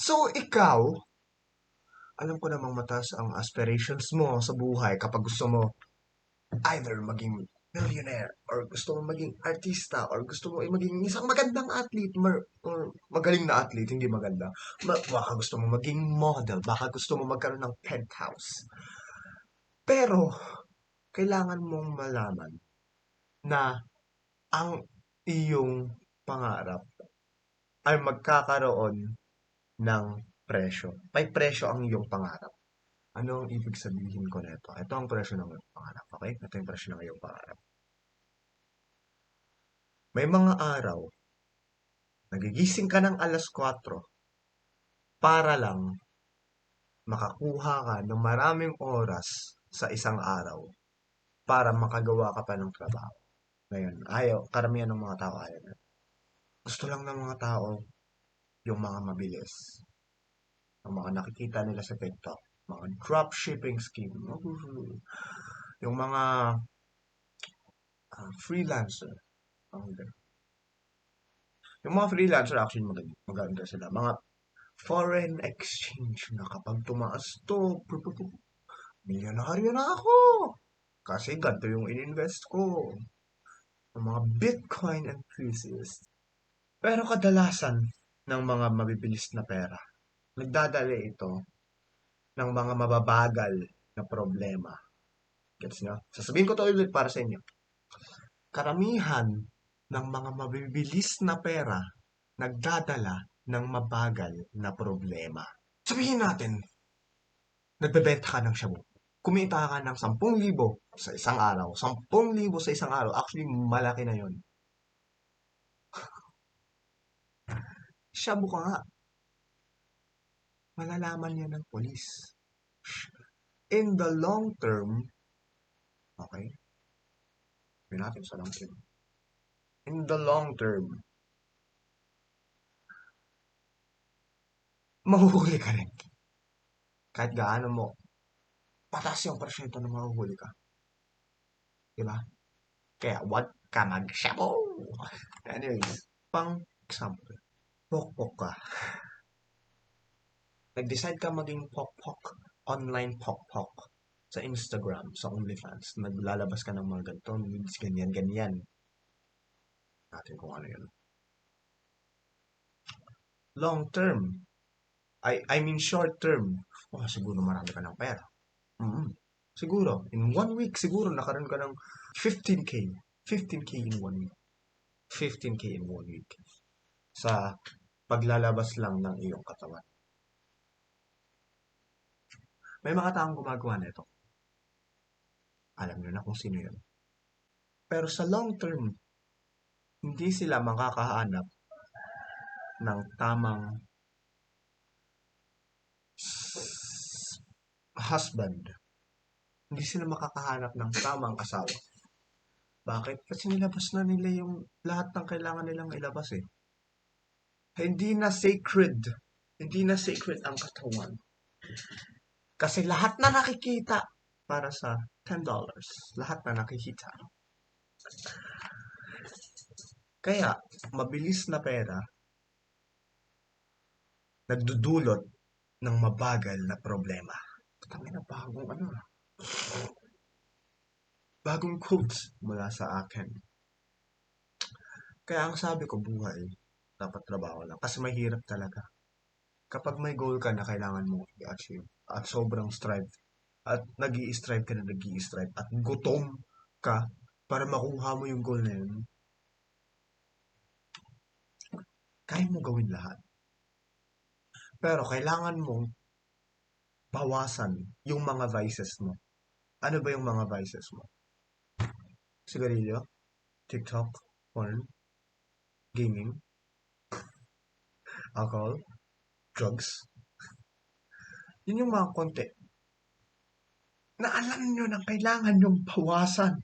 So, ikaw, alam ko namang mataas ang aspirations mo sa buhay kapag gusto mo either maging millionaire or gusto mo maging artista or gusto mo ay maging isang magandang athlete or magaling na athlete, hindi maganda. Baka gusto mo maging model, baka gusto mo magkaroon ng penthouse. Pero, kailangan mong malaman na ang iyong pangarap ay magkakaroon ng presyo. May presyo ang iyong pangarap. Ano ang ibig sabihin ko nito? Ito ang presyo ng iyong pangarap, okay? Ito yung presyo ng iyong pangarap. May mga araw, nagigising ka ng alas 4 para lang makakuha ka ng maraming oras sa isang araw para makagawa ka pa ng trabaho. Ngayon, ayaw, karamihan ng mga tao ayaw na. Gusto lang ng mga tao yung mga mabilis. Ang mga nakikita nila sa TikTok, mga dropshipping scheme, yung mga freelancer. Yung mga freelancer actually maganda sila. Mga foreign exchange na kapag tumaas to, milyonaryo na ako. Kasi ganito yung ininvest ko. Yung mga Bitcoin enthusiasts. Pero kadalasan ng mga mabibilis na pera, nagdadala ito ng mga mababagal na problema. Gets nyo? Sasabihin ko to ulit para sa inyo. Karamihan ng mga mabibilis na pera nagdadala ng mabagal na problema. Sabihin natin, nagbebenta ka ng shabu. Kumita ka ng 10,000 sa isang araw. 10,000 sa isang araw. Actually, malaki na yon. Shabu ka nga. Malalaman yan ng polis. In the long term, okay? Sabihin natin sa long term. In the long term, mahuhuli ka rin. Kahit gaano mo, patas yung porsyento na mahuhuli ka. Diba? Kaya wag ka mag-shabu. Anyways, pang example, pokpok ka. Nag-decide ka maging pokpok, online pokpok sa Instagram, sa OnlyFans. Naglalabas ka ng mga ganito, ganyan, ganyan. Natin kung ano yun. Long term, I mean short term, siguro marami ka ng pera. Siguro, in 1 week, siguro nakaroon ka ng 15K. 15K in 1 week. 15K in 1 week. Sa paglalabas lang ng iyong katawan. May mga taong gumagawa nito. Alam nyo na kung sino yun. Pero sa long term, hindi sila makakahanap ng tamang husband. Hindi sila makakahanap ng tamang asawa. Bakit? Kasi nilabas na nila yung lahat ng kailangan nilang ilabas eh. Hindi na sacred. Hindi na sacred ang katawan. Kasi lahat na nakikita para sa $10. Lahat na nakikita. Kaya, mabilis na pera, nagdudulot ng mabagal na problema. Tangin na bagong quotes mula sa akin. Kaya ang sabi ko, buhay, dapat trabaho lang. Kasi mahirap talaga. Kapag may goal ka na kailangan mo i-achieve at sobrang strive at nag strive ka na nag strive at gutom ka para makuha mo yung goal na yun, kaya mo gawin lahat. Pero kailangan mong bawasan yung mga vices mo. Ano ba yung mga vices mo? Sigarilyo, TikTok, porn, gaming, alcohol, drugs. Yun yung mga konti na alam nyo na kailangan yung bawasan.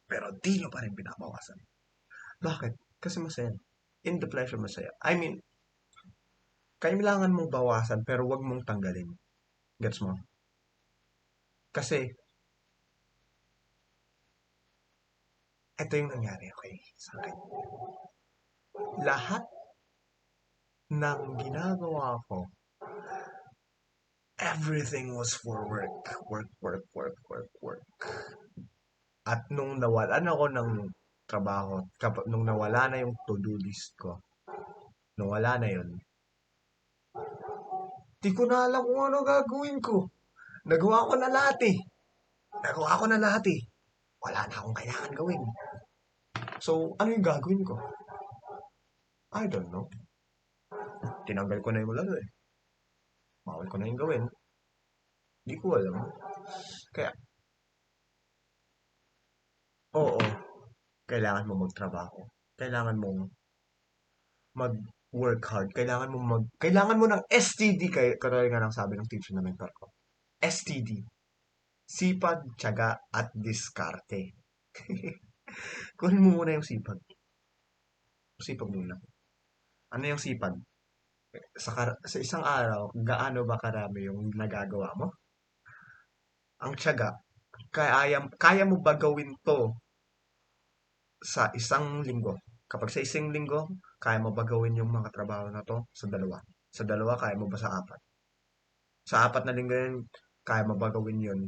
Pero di nyo pa rin pinabawasan. Bakit? Kasi masaya. In the pleasure, masaya. I mean, kailangan mong bawasan pero wag mong tanggalin. Gets mo? Kasi, ito yung nangyari, okay? Sa akin. Lahat ng ginagawa ko, everything was for work. Work, work, work, work, work. At nung nawalan ako ng trabaho, nung nawala na yung to-do list ko, nung wala na yun, di ko na alam kung ano gagawin ko. Nagawa ko na lahat eh. Nagawa ko na lahat eh. Wala na akong kailangan gawin. So, ano yung gagawin ko? I don't know. Tinanggal ko na yung laro eh. Bawal ko na yung gawin. Di ko alam. Kaya, oo, kailangan mo magtrabaho. Kailangan mong mag-work hard. Kailangan mo ng STD, katulad nga ng sabi ng teacher na mentor ko. STD. Sipag, tiyaga, at diskarte. Kunin mo muna yung sipag. Sipag muna. Ano yung sipag? Sa isang araw, gaano ba karami yung nagagawa mo? Ang tiyaga, kaya mo ba gawin to sa isang linggo? Kapag sa isang linggo, kaya mo ba gawin yung mga trabaho na to sa dalawa? Sa dalawa, kaya mo ba sa apat? Sa apat na linggo yun, kaya mo ba gawin yun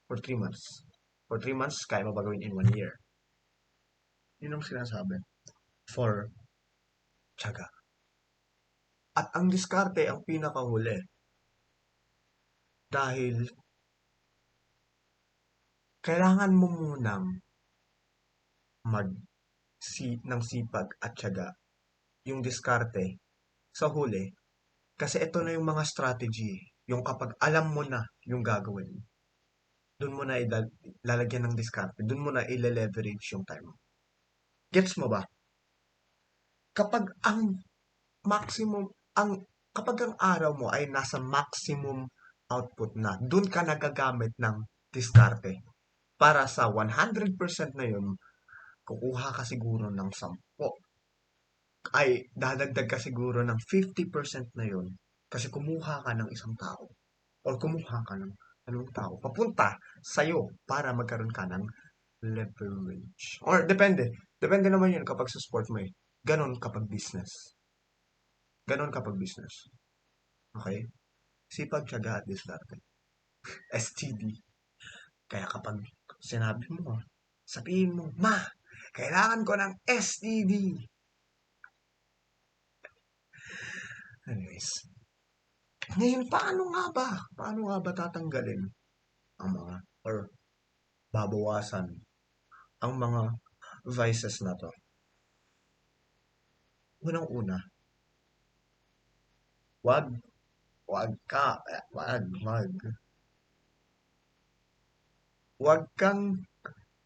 for 3 months? For 3 months, kaya mo ba gawin in 1 year? Yun ang sinasabi. For tiyaga. At ang diskarte ang pinakahuli. Dahil kailangan mo munang ng sipag at tiyaga. Yung diskarte sa huli, kasi ito na yung mga strategy. Yung kapag alam mo na yung gagawin, doon mo na lalagyan ng diskarte. Doon mo na ile-leverage yung time mo. Gets mo ba? Kapag ang maximum, ang kapag ang araw mo ay nasa maximum output na, doon ka nagagamit ng diskarte. Para sa 100% na yun, kukuha ka siguro ng 10. Ay, dadagdag ka siguro ng 50% na yun. Kasi kumuha ka ng isang tao. Or kumuha ka ng anong tao. Papunta sa'yo para magkaroon ka ng leverage. Or depende. Depende naman yun kapag sa sport mo eh. Ganon kapag business. Ganon kapag business. Okay? Sipag, tiyaga at diskarte. STD. Kaya kapag sinabi mo, sabihin mo, Ma, kailangan ko ng STD. Anyways. Ngayon, paano nga ba? Paano nga ba tatanggalin ang mga, or babawasan ang mga vices na to? Unang-una, wag, wag kang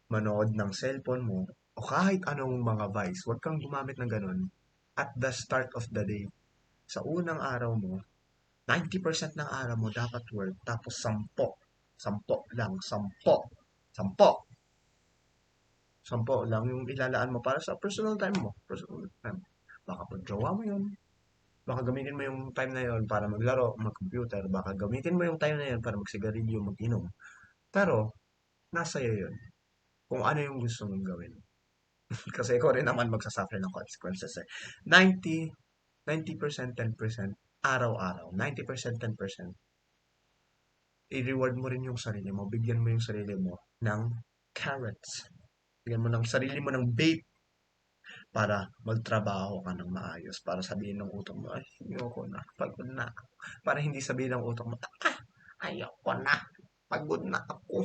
manood ng cellphone mo o kahit anong mga vice, wag kang gumamit ng ganun at the start of the day. Sa unang araw mo, 90% ng araw mo dapat work, tapos 10 lang, 10 lang yung ilalaan mo para sa personal time mo. Personal time. Baka pag-jowa mo yun. Baka gamitin mo yung time na yun para maglaro, mag-computer. Baka gamitin mo yung time na yun para magsigarilyo, mag-inom. Pero, nasa iyo yun. Kung ano yung gusto mong gawin. Kasi ikaw rin naman magsasuffer ng consequences eh. 90, 90%, 10%, araw-araw. 90%, 10%. I-reward mo rin yung sarili mo. Bigyan mo yung sarili mo ng carrots. Bigyan mo ng sarili mo ng bait para magtrabaho ka ng maayos. Para sabihin ng utak mo, ay, ayoko na. Pagod na ako. Para hindi sabihin ng utak mo, ayoko na. Pagod na ako.